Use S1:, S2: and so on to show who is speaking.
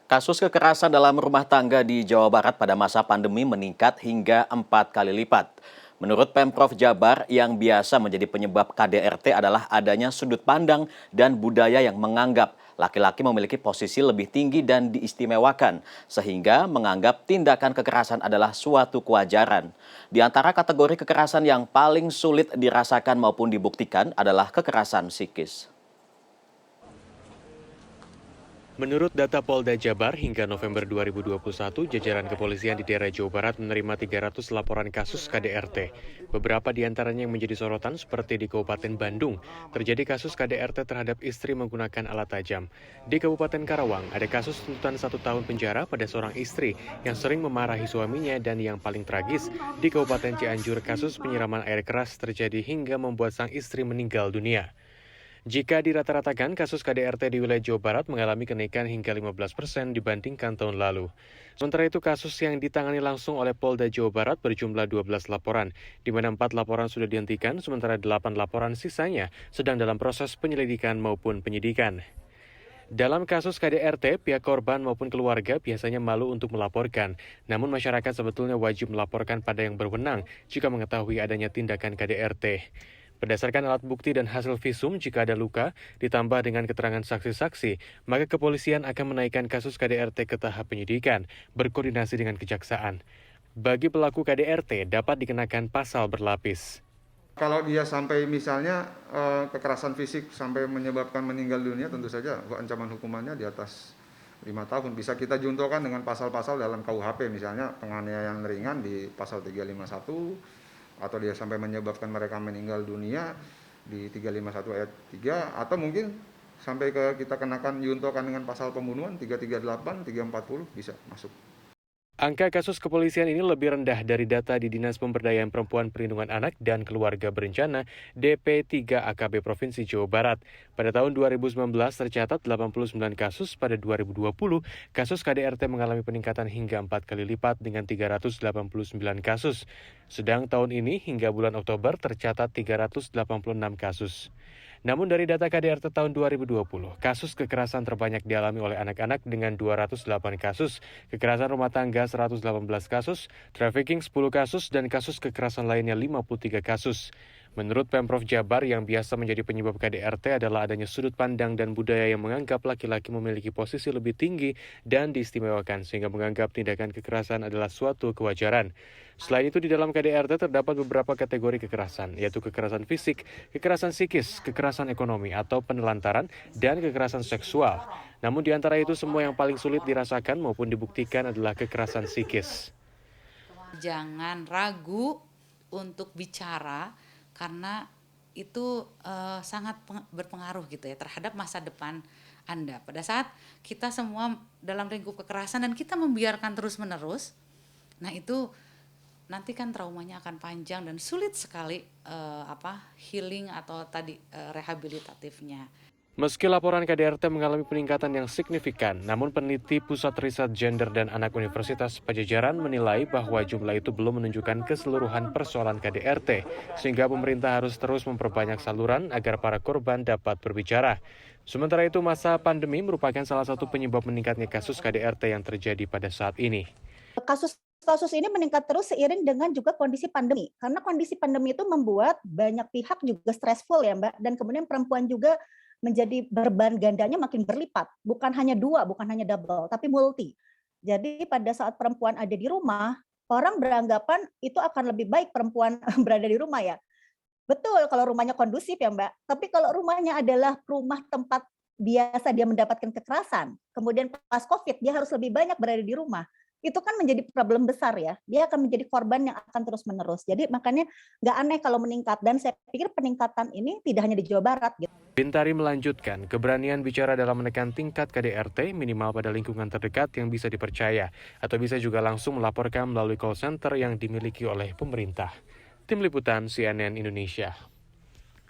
S1: Kasus kekerasan dalam rumah tangga di Jawa Barat pada masa pandemi meningkat hingga 4 kali lipat. Menurut Pemprov Jabar, yang biasa menjadi penyebab KDRT adalah adanya sudut pandang dan budaya yang menganggap laki-laki memiliki posisi lebih tinggi dan diistimewakan, sehingga menganggap tindakan kekerasan adalah suatu kewajaran. Di antara kategori kekerasan yang paling sulit dirasakan maupun dibuktikan adalah kekerasan psikis.
S2: Menurut data Polda Jabar, hingga November 2021, jajaran kepolisian di daerah Jawa Barat menerima 300 laporan kasus KDRT. Beberapa di antaranya yang menjadi sorotan seperti di Kabupaten Bandung, terjadi kasus KDRT terhadap istri menggunakan alat tajam. Di Kabupaten Karawang, ada kasus tuntutan 1 tahun penjara pada seorang istri yang sering memarahi suaminya, dan yang paling tragis, di Kabupaten Cianjur, kasus penyiraman air keras terjadi hingga membuat sang istri meninggal dunia. Jika dirata-ratakan, kasus KDRT di wilayah Jawa Barat mengalami kenaikan hingga 15% dibandingkan tahun lalu. Sementara itu, kasus yang ditangani langsung oleh Polda Jawa Barat berjumlah 12 laporan, di mana 4 laporan sudah dihentikan, sementara 8 laporan sisanya sedang dalam proses penyelidikan maupun penyidikan. Dalam kasus KDRT, pihak korban maupun keluarga biasanya malu untuk melaporkan. Namun masyarakat sebetulnya wajib melaporkan pada yang berwenang jika mengetahui adanya tindakan KDRT. Berdasarkan alat bukti dan hasil visum, jika ada luka, ditambah dengan keterangan saksi-saksi, maka kepolisian akan menaikkan kasus KDRT ke tahap penyidikan, berkoordinasi dengan kejaksaan. Bagi pelaku KDRT, dapat dikenakan pasal berlapis.
S3: Kalau dia sampai misalnya kekerasan fisik sampai menyebabkan meninggal dunia, tentu saja ancaman hukumannya di atas 5 tahun. Bisa kita juntokan dengan pasal-pasal dalam KUHP, misalnya penganiayaan ringan di pasal 351, atau dia sampai menyebabkan mereka meninggal dunia di 351 ayat 3, atau mungkin sampai ke kita kenakan juntokan dengan pasal pembunuhan 338, 340 bisa masuk.
S2: Angka kasus kepolisian ini lebih rendah dari data di Dinas Pemberdayaan Perempuan Perlindungan Anak dan Keluarga Berencana DP3 AKB Provinsi Jawa Barat. Pada tahun 2019 tercatat 89 kasus, pada 2020 kasus KDRT mengalami peningkatan hingga 4 kali lipat dengan 389 kasus. Sedang tahun ini hingga bulan Oktober tercatat 386 kasus. Namun dari data KDRT tahun 2020, kasus kekerasan terbanyak dialami oleh anak-anak dengan 208 kasus, kekerasan rumah tangga 118 kasus, trafficking 10 kasus, dan kasus kekerasan lainnya 53 kasus. Menurut Pemprov Jabar, yang biasa menjadi penyebab KDRT adalah adanya sudut pandang dan budaya yang menganggap laki-laki memiliki posisi lebih tinggi dan diistimewakan, sehingga menganggap tindakan kekerasan adalah suatu kewajaran. Selain itu, di dalam KDRT terdapat beberapa kategori kekerasan, yaitu kekerasan fisik, kekerasan psikis, kekerasan ekonomi atau penelantaran, dan kekerasan seksual. Namun di antara itu, semua yang paling sulit dirasakan maupun dibuktikan adalah kekerasan psikis.
S4: Jangan ragu untuk bicara, karena itu sangat berpengaruh gitu ya terhadap masa depan Anda. Pada saat kita semua dalam lingkup kekerasan dan kita membiarkan terus-menerus, nah itu nanti kan traumanya akan panjang dan sulit sekali healing atau tadi rehabilitatifnya.
S2: Meski laporan KDRT mengalami peningkatan yang signifikan, namun peneliti Pusat Riset Gender dan Anak Universitas Padjadjaran menilai bahwa jumlah itu belum menunjukkan keseluruhan persoalan KDRT, sehingga pemerintah harus terus memperbanyak saluran agar para korban dapat berbicara. Sementara itu, masa pandemi merupakan salah satu penyebab meningkatnya kasus KDRT yang terjadi pada saat ini.
S5: Kasus ini meningkat terus seiring dengan juga kondisi pandemi. Karena kondisi pandemi itu membuat banyak pihak juga stressful ya Mbak, dan kemudian perempuan juga menjadi beban gandanya makin berlipat. Bukan hanya 2, bukan hanya double, tapi multi. Jadi pada saat perempuan ada di rumah, orang beranggapan itu akan lebih baik perempuan berada di rumah ya. Betul kalau rumahnya kondusif ya Mbak, tapi kalau rumahnya adalah rumah tempat biasa dia mendapatkan kekerasan, kemudian pas COVID dia harus lebih banyak berada di rumah, itu kan menjadi problem besar ya, dia akan menjadi korban yang akan terus-menerus. Jadi makanya nggak aneh kalau meningkat, dan saya pikir peningkatan ini tidak hanya di Jawa Barat gitu.
S2: Bintari melanjutkan, keberanian bicara dalam menekan tingkat KDRT minimal pada lingkungan terdekat yang bisa dipercaya, atau bisa juga langsung melaporkan melalui call center yang dimiliki oleh pemerintah. Tim Liputan CNN Indonesia.